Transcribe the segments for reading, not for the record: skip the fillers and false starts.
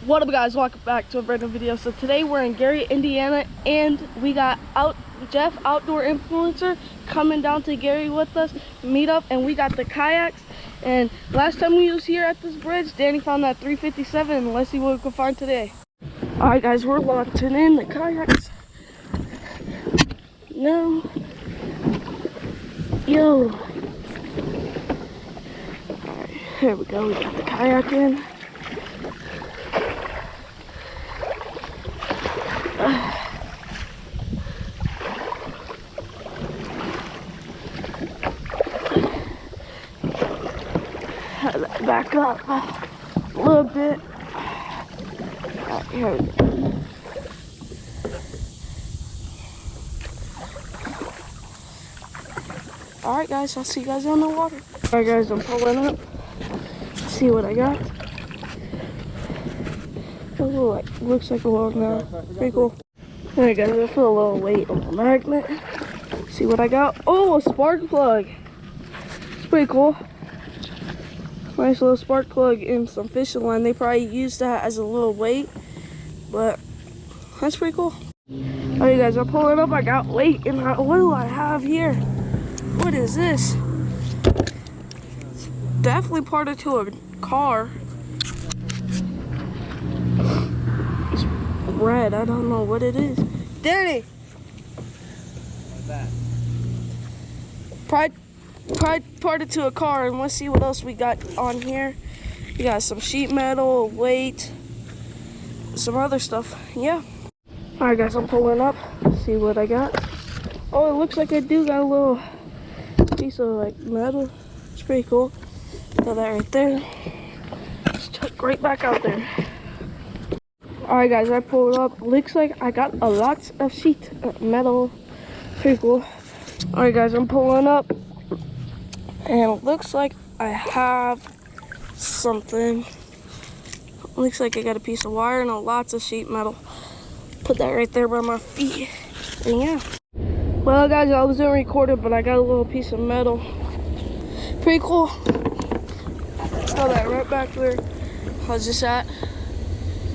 What up, guys? Welcome back to a brand new video. So today we're in Gary, Indiana, and we got Jeff, outdoor influencer, coming down to Gary with us, meet up, and we got the kayaks. And last time we was here at this bridge, Dani found that 357, and let's see what we can find today. All right, guys, we're launching in the kayaks now. Yo. All right, here we go. We got the kayak in. Back up a little bit. Alright, here we go. Alright, guys, I'll see you guys on the water. Alright, guys, I'm pulling up. See what I got. Looks like a log now. Pretty cool. Alright, guys, I feel a little weight on the magnet. See what I got. Oh, a spark plug. It's pretty cool. Nice little spark plug and some fishing line. They probably use that as a little weight, but that's pretty cool. Alright, guys, I'm pulling up. I got weight, and what do I have here? What is this? It's definitely parted to a car. It's red. I don't know what it is. Dani! What's that? Parted to a car, and let's see what else we got on here. We got some sheet metal, weight, some other stuff. Yeah. All right, guys, I'm pulling up. See what I got. Oh, it looks like I do got a little piece of like metal. It's pretty cool. Got that right there. Let's chuck right back out there. All right, guys, I pulled up. Looks like I got a lot of sheet metal. Pretty cool. All right, guys, I'm pulling up. And it looks like I have something. Looks like I got a piece of wire and lots of sheet metal. Put that right there by my feet. And yeah. Well, guys, I wasn't recording, but I got a little piece of metal. Pretty cool. Saw that right back there. How's this at?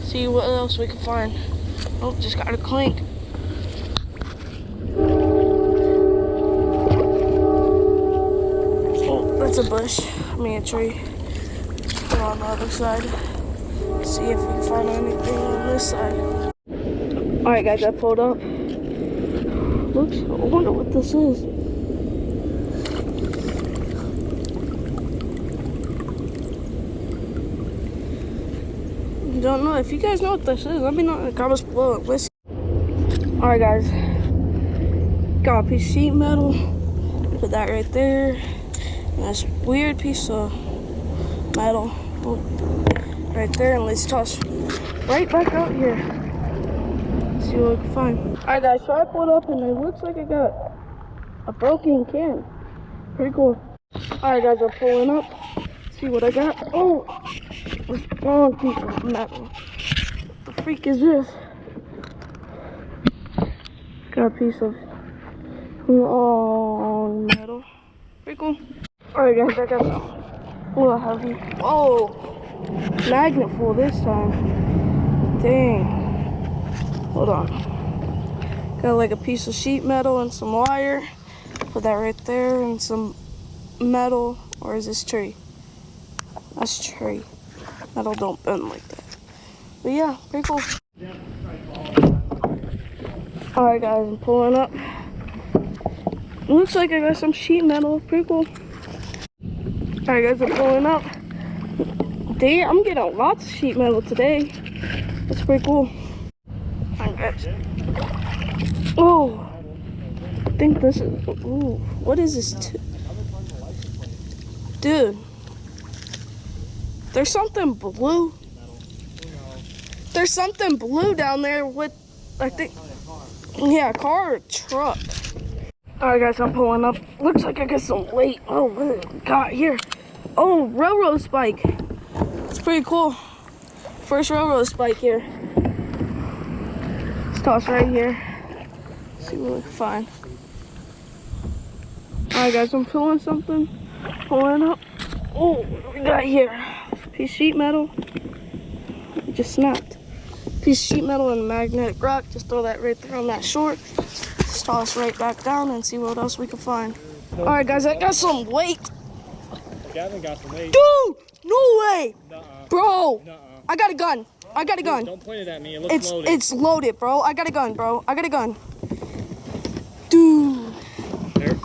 See what else we can find. Oh, just got a clink. That's a bush, I mean a tree. Go on the other side. See if we can find anything on this side. Alright, guys, I pulled up. Looks, I wonder what this is. Don't know. If you guys know what this is, let me know in the comments below. Listen. Alright, guys. Got a piece of sheet metal. Put that right there. This weird piece of metal right there, and let's toss right back out here. Let's see what we can find. Alright, guys, so I pulled up and it looks like I got a broken can. Pretty cool. Alright, guys, I'm pulling up. See what I got. Oh, this long piece of metal. What the freak is this? Got a piece of long metal. Pretty cool. Alright, guys, I got a little heavy. Oh, magnet full this time. Dang. Hold on. Got like a piece of sheet metal and some wire. Put that right there, and some metal. Or is this tree? That's tree. Metal don't bend like that. But yeah, pretty cool. Alright, guys, I'm pulling up. It looks like I got some sheet metal. Pretty cool. Alright, guys, I'm pulling up. Dang, I'm getting lots of sheet metal today. That's pretty cool. Alright, guys. Oh, I think this is. Ooh, what is this? Dude, there's something blue. There's something blue down there with, I think, yeah, a car or a truck. Alright, guys, I'm pulling up. Looks like I got some weight. Oh, what do we got here? Oh, railroad spike. It's pretty cool. First railroad spike here. Let's toss right here. See what we can find. Alright, guys, I'm feeling something. Pulling up. Oh, what do we got here? Piece of sheet metal. just snapped. Piece of sheet metal and a magnetic rock. Just throw that right there on that short. Just toss right back down and see what else we can find. All right, guys, I got some weight. Gavin got some weight. Dude, no way. Nuh-uh. Bro, Nuh-uh. I got a gun. I got a gun. Don't point it at me. It looks loaded. It's loaded, bro. I got a gun, bro. I got a gun. Dude. Here.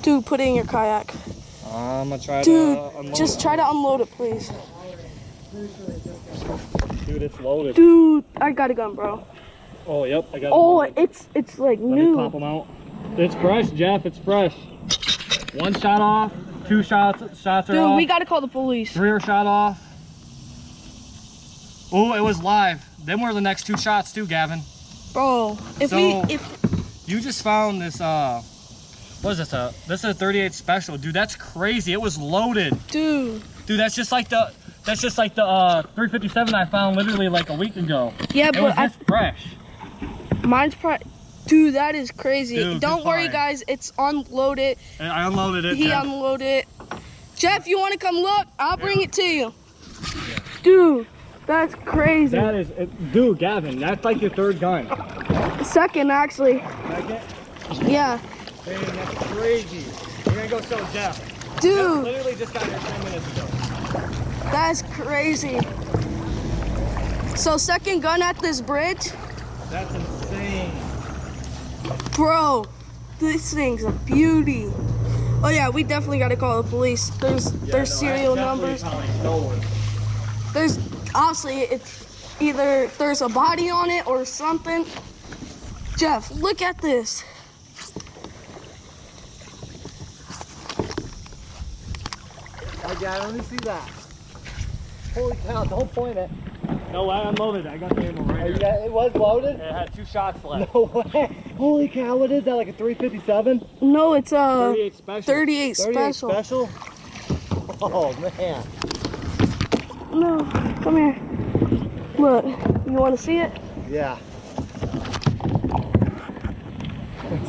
Dude, put it in your kayak. I'm gonna try Dude, to unload just try to unload it, please. Dude, it's loaded. Dude, I got a gun, bro. Oh, yep. I got it. Oh, it's like Let me new. pop them out. It's fresh, Jeff. It's fresh. One shot off. 2 shots are off. Dude, we gotta call the police. 3 are shot off. Oh, it was live. Then were the next 2 shots too, Gavin. Bro, if you just found this, what is this? This is a 38 special, dude. That's crazy. It was loaded. Dude, that's just like the 357 I found literally like a week ago. Yeah, it was just fresh. Mine's probably. Dude, that is crazy. Dude, don't worry, guys. It's unloaded. And I unloaded it. He unloaded it. Jeff, you want to come look? I'll bring it to you. Yeah. Dude, that's crazy. That is, dude, Gavin, that's like your 3rd gun. Second, actually. Second? Yeah. Man, that's crazy. You're gonna go show Jeff. Dude. Jeff literally just got here 10 minutes ago. That's crazy. So, second gun at this bridge? That's insane. Bro, this thing's a beauty. Oh yeah, we definitely gotta call the police. There's serial numbers. There's obviously it's either there's a body on it or something. Jeff, look at this. I got it. Let me see that. Holy cow! Don't point it. No, I unloaded it. I got the ammo right here. Yeah, it was loaded? It had 2 shots left. No way. Holy cow, what is that, like a 357? No, it's a 38 special. 38 special. 38 special? Oh, man. No, come here. Look, you want to see it? Yeah.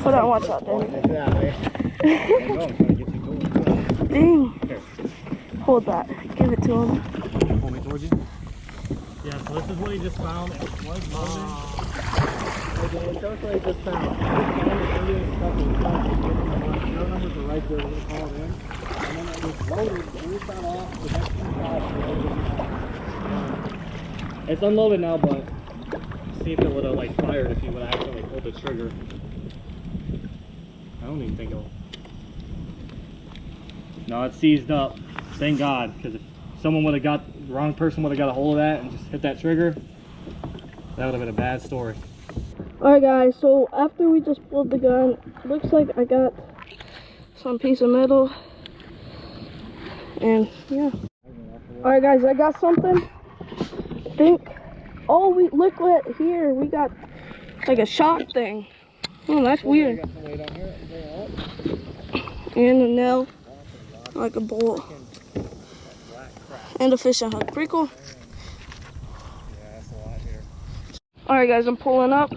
Hold on, watch out, Dani. Yeah, man. I know, I'm trying to get you going. Dang. Here. Hold that. Give it to him. Pull me towards you. Yeah, so this is what he just found. It was loaded. Okay, it's what he just found. Your numbers are right there. We're going to call it in. And then it was loaded. We found off the next 2 shots. It's unloaded now, but see if it would have like fired if you would have actually pulled the trigger. I don't even think it'll. No, it's seized up. Thank God, because if someone would have got, the wrong person would have got a hold of that and just hit that trigger, that would have been a bad story. Alright guys, so after we just pulled the gun, looks like I got some piece of metal. And yeah. Alright guys, I got something. I think. Oh, look what here. We got like a shock thing. Oh, that's weird. And a nail. Like a bolt. And a fishing hook. Pretty cool. Yeah, that's a lot here. Alright guys, I'm pulling up.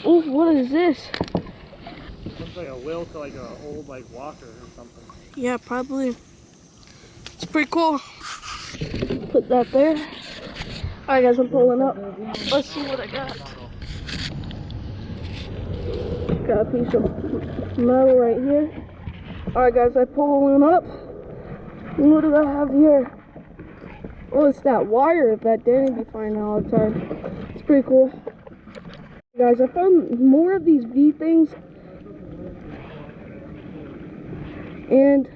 Oh, what is this? Looks like a wheel to like an old like walker or something. Yeah, probably. It's pretty cool. Put that there. Alright guys, I'm pulling up. Let's see what I got. Got a piece of metal right here. Alright guys, I'm pulling up. And what do I have here? Oh, it's that wire that Dani be finding all the time. It's pretty cool. Guys, I found more of these V things. And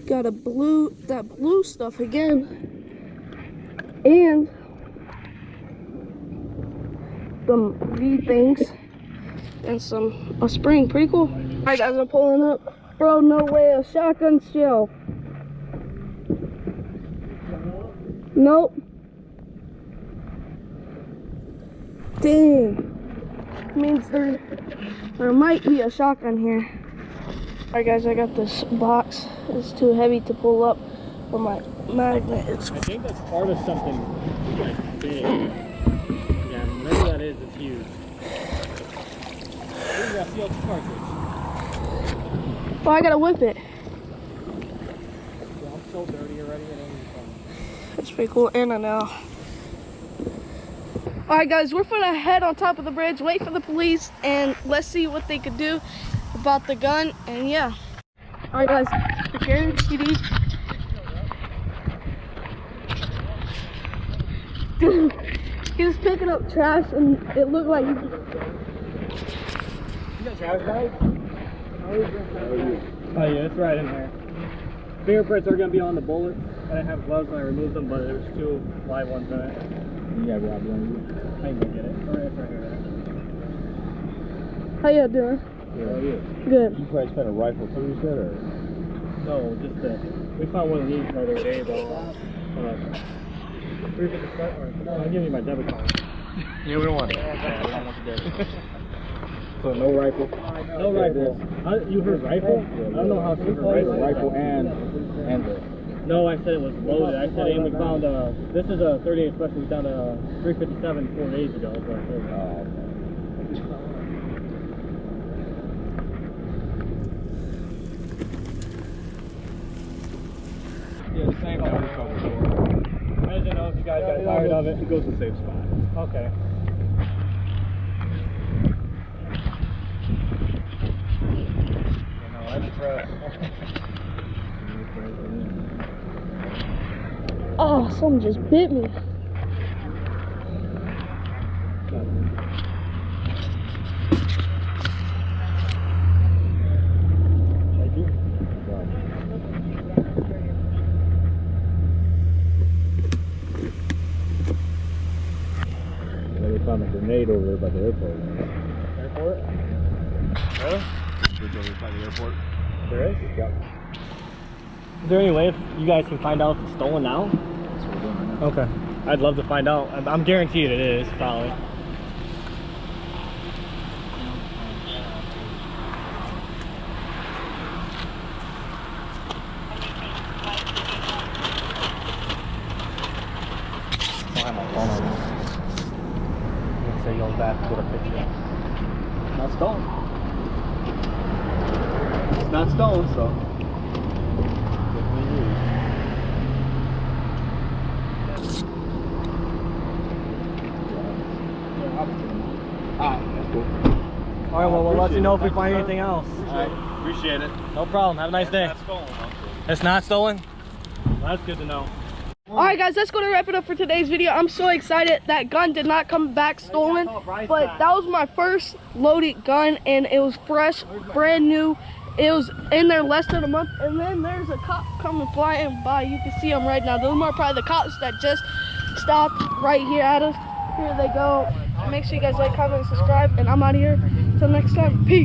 got that blue stuff again. And some V things. And a spring. Pretty cool. Alright guys, I'm pulling up. Bro, no way, a shotgun shell. Nope. Dang. Means there might be a shotgun here. Alright guys, I got this box. It's too heavy to pull up for my magnet. I think that's part of something like big. Yeah, whatever that is, it's huge. Ooh, I see all the cartridge. Oh, I gotta whip it. Yeah, I'm so dirty already. I don't even It's pretty cool. And a nail. Alright guys, we're gonna head on top of the bridge, wait for the police, and let's see what they could do about the gun, and yeah. Alright guys, Gary PD. Dude, he was picking up trash and it looked like he just... You got trash bag? Oh yeah, it's right in there. Fingerprints are gonna be on the bullets. I didn't have gloves when I removed them, but there was 2 live ones in it. Yeah, grab one. I can go get it. Alright, it's right here. How you doing? Yeah, how are you? Good. You probably spent a rifle too, you said, or? No, just we found one of these the other day, though. 350 start, or I'll give you my debit card. Yeah, we don't want it. So no rifle? No rifle. You heard rifle? I don't know how to heard rifle. Rifle and the... No, I said it was loaded. I said, and we found this is a 38 special. We found a 357 4 days ago. So Oh, okay. Yeah, the same thing. I didn't know if you guys got tired of it. It goes to the safe spot. Okay. No, that's right. Oh, something just bit me. Thank you. They found a grenade over there by the airport. Airport? Really? Over by the airport. There is? Yep. Is there any way if you guys can find out if it's stolen now? That's what we're doing right now. Okay. I'd love to find out. I'm guaranteed it is, probably. I don't have my phone on me. Let's say you'll back to get a picture. Not stolen. It's not stolen, so. Alright, that's cool. Alright, well, we'll let you know if we find anything else. Alright, appreciate it. No problem. Have a nice day. Not stolen, It's not stolen? Well, that's good to know. Alright guys, that's going to wrap it up for today's video. I'm so excited. That gun did not come back stolen, but that was my first loaded gun, and it was fresh, brand new. It was in there less than a month, and then there's a cop coming flying by. You can see them right now. Those are probably the cops that just stopped right here at us. Here they go. Make sure you guys like, comment, and subscribe, and I'm out of here. Until next time, peace.